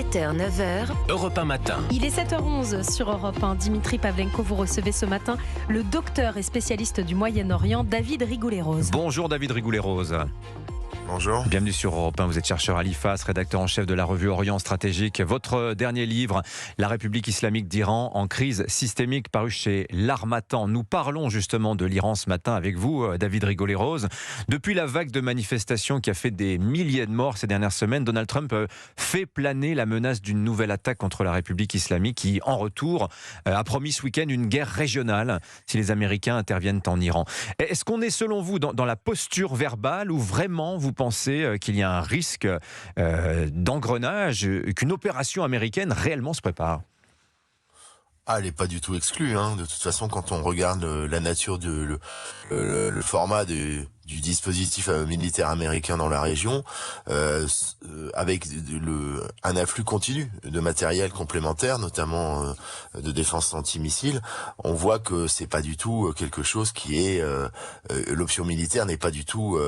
7h, 9h. Europe 1 matin. Il est 7h11 sur Europe 1. Dimitri Pavlenko, vous recevez ce matin le docteur et spécialiste du Moyen-Orient, David Rigoulet-Rose. Bonjour David Rigoulet-Rose. Bonjour. Bienvenue sur Europe 1. Vous êtes chercheur à l'IFAS, rédacteur en chef de la revue Orient Stratégique. Votre dernier livre, La République islamique d'Iran en crise systémique, paru chez l'Harmattan. Nous parlons justement de l'Iran ce matin avec vous, David Rigoulet-Rose. Depuis la vague de manifestations qui a fait des milliers de morts ces dernières semaines, Donald Trump fait planer la menace d'une nouvelle attaque contre la République islamique qui, en retour, a promis ce week-end une guerre régionale si les Américains interviennent en Iran. Est-ce qu'on est, selon vous, dans la posture verbale ou vraiment vous pensez qu'il y a un risque d'engrenage, qu'une opération américaine réellement se prépare ? Elle n'est pas du tout exclue. De toute façon, quand on regarde la nature le format du dispositif militaire américain dans la région, avec un afflux continu de matériel complémentaire, notamment de défense antimissile, on voit que c'est pas du tout quelque chose qui est l'option militaire n'est pas du tout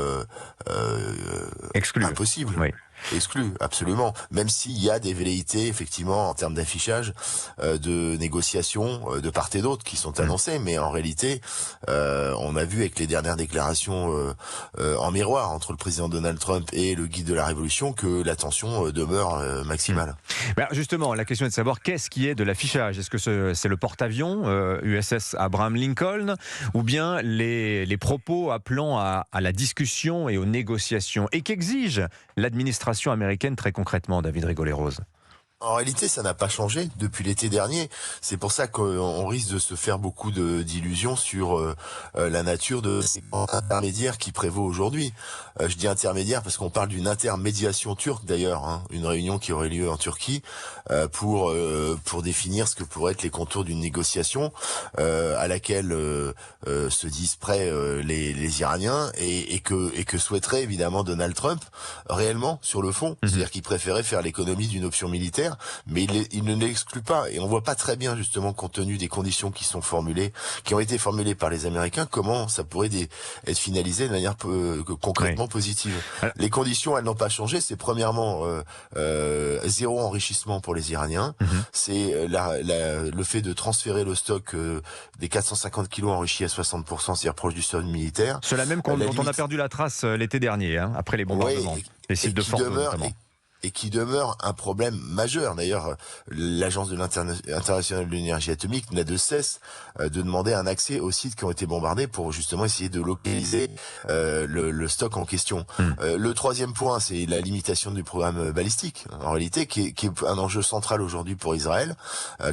exclu, impossible. Oui. Exclu, absolument. Même s'il y a des velléités, effectivement, en termes d'affichage, de négociations de part et d'autre qui sont annoncées, mais en réalité, on a vu avec les dernières déclarations en miroir entre le président Donald Trump et le guide de la Révolution que la tension demeure maximale. Justement, la question est de savoir qu'est-ce qui est de l'affichage. Est-ce que c'est le porte-avions USS Abraham Lincoln ou bien les propos appelant à la discussion et aux négociations et qu'exige l'administration américaine très concrètement, David Rigoulet-Rose? En réalité, ça n'a pas changé depuis l'été dernier. C'est pour ça qu'on risque de se faire beaucoup d'illusions sur la nature de ces intermédiaires qui prévaut aujourd'hui. Je dis intermédiaire parce qu'on parle d'une intermédiation turque d'ailleurs, une réunion qui aurait lieu en Turquie pour définir ce que pourraient être les contours d'une négociation à laquelle se disent prêts les Iraniens et que souhaiterait évidemment Donald Trump réellement sur le fond. C'est-à-dire qu'il préférait faire l'économie d'une option militaire. Mais il ne l'exclut pas et on voit pas très bien justement compte tenu des conditions qui ont été formulées par les Américains, comment ça pourrait être finalisé de manière concrètement positive. Les conditions, elles n'ont pas changé. C'est premièrement zéro enrichissement pour les Iraniens. C'est le fait de transférer le stock des 450 kilos enrichis à 60%, c'est-à-dire proche du sol militaire. Cela même dont on a perdu la trace l'été dernier, après les bombardements, les sites de Fordo notamment. Et qui demeure un problème majeur. D'ailleurs, l'Agence internationale de l'énergie atomique n'a de cesse de demander un accès aux sites qui ont été bombardés pour justement essayer de localiser le stock en question. Le troisième point, c'est la limitation du programme balistique, en réalité, qui est un enjeu central aujourd'hui pour Israël,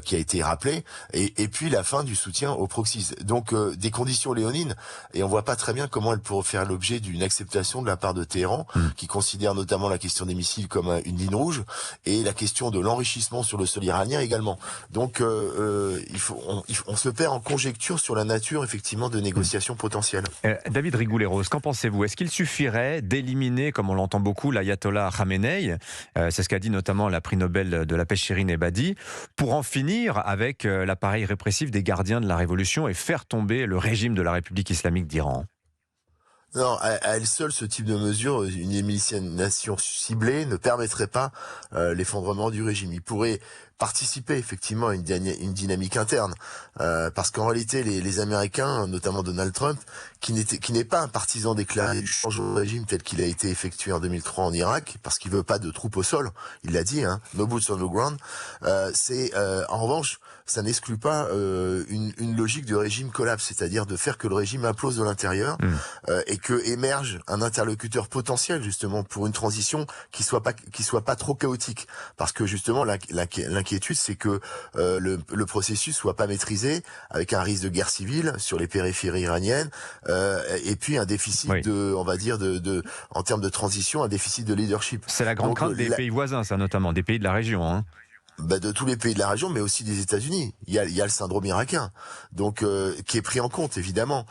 qui a été rappelé, et puis la fin du soutien aux proxies. Donc des conditions léonines, et on voit pas très bien comment elles pourraient faire l'objet d'une acceptation de la part de Téhéran, qui considère notamment la question des missiles comme une ligne rouge et la question de l'enrichissement sur le sol iranien également. Donc on se perd en conjecture sur la nature effectivement de négociations potentielles. David Rigoulet-Rose, qu'en pensez-vous? Est-ce qu'il suffirait d'éliminer, comme on l'entend beaucoup, l'ayatollah Khamenei, c'est ce qu'a dit notamment la prix Nobel de la paix Shirin Ebadi, pour en finir avec l'appareil répressif des gardiens de la révolution et faire tomber le régime de la République islamique d'Iran? Non, à elle seule, ce type de mesure, une élimination ciblée ne permettrait pas l'effondrement du régime. Il pourrait participer effectivement à une dynamique interne, parce qu'en réalité, les Américains, notamment Donald Trump, qui n'est pas un partisan déclaré du changement de régime tel qu'il a été effectué en 2003 en Irak, parce qu'il veut pas de troupes au sol, il l'a dit, no boots on the ground. En revanche, ça n'exclut pas une logique de régime collapse, c'est-à-dire de faire que le régime implose de l'intérieur et que émerge un interlocuteur potentiel justement pour une transition qui soit pas trop chaotique, parce que justement l'inquiétude c'est que le processus soit pas maîtrisé avec un risque de guerre civile sur les périphéries iraniennes et puis un déficit en termes de transition, un déficit de leadership. C'est la grande crainte des pays voisins, ça notamment des pays de la région. De tous les pays de la région, mais aussi des États-Unis. Il y a le syndrome irakien, donc qui est pris en compte évidemment.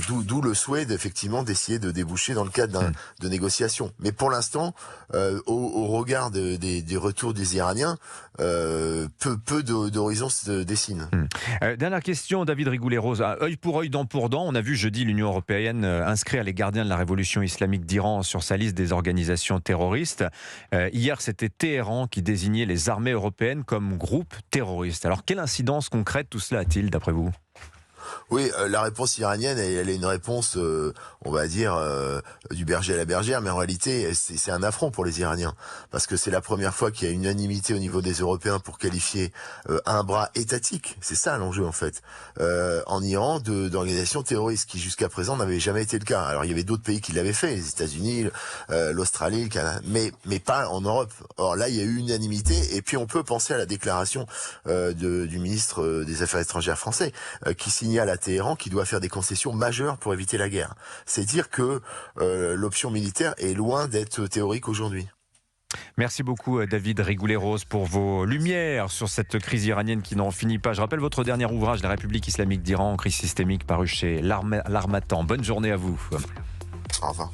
D'où le souhait effectivement d'essayer de déboucher dans le cadre de négociations. Mais pour l'instant, au regard des retours des Iraniens, peu d'horizons se dessinent. Dernière question, David Rigoulet-Rose. Œil pour œil, dent pour dent. On a vu jeudi l'Union européenne inscrire les gardiens de la révolution islamique d'Iran sur sa liste des organisations terroristes. Hier, c'était Téhéran qui désignait les armées européennes comme groupe terroriste. Alors, quelle incidence concrète tout cela a-t-il, d'après vous ? Oui, la réponse iranienne, elle est une réponse, on va dire, du berger à la bergère, mais en réalité, c'est un affront pour les Iraniens, parce que c'est la première fois qu'il y a une unanimité au niveau des Européens pour qualifier un bras étatique, c'est ça l'enjeu en fait, en Iran, d'organisations terroristes, qui jusqu'à présent n'avait jamais été le cas. Alors il y avait d'autres pays qui l'avaient fait, les États-Unis, l'Australie, le Canada, mais pas en Europe. Or là, il y a eu unanimité, et puis on peut penser à la déclaration du ministre des Affaires étrangères français, qui signale à Téhéran qui doit faire des concessions majeures pour éviter la guerre. C'est dire que l'option militaire est loin d'être théorique aujourd'hui. Merci beaucoup David Rigoulet-Rose pour vos lumières sur cette crise iranienne qui n'en finit pas. Je rappelle votre dernier ouvrage, La République islamique d'Iran, crise systémique, paru chez l'Harmattan. Bonne journée à vous. Au revoir.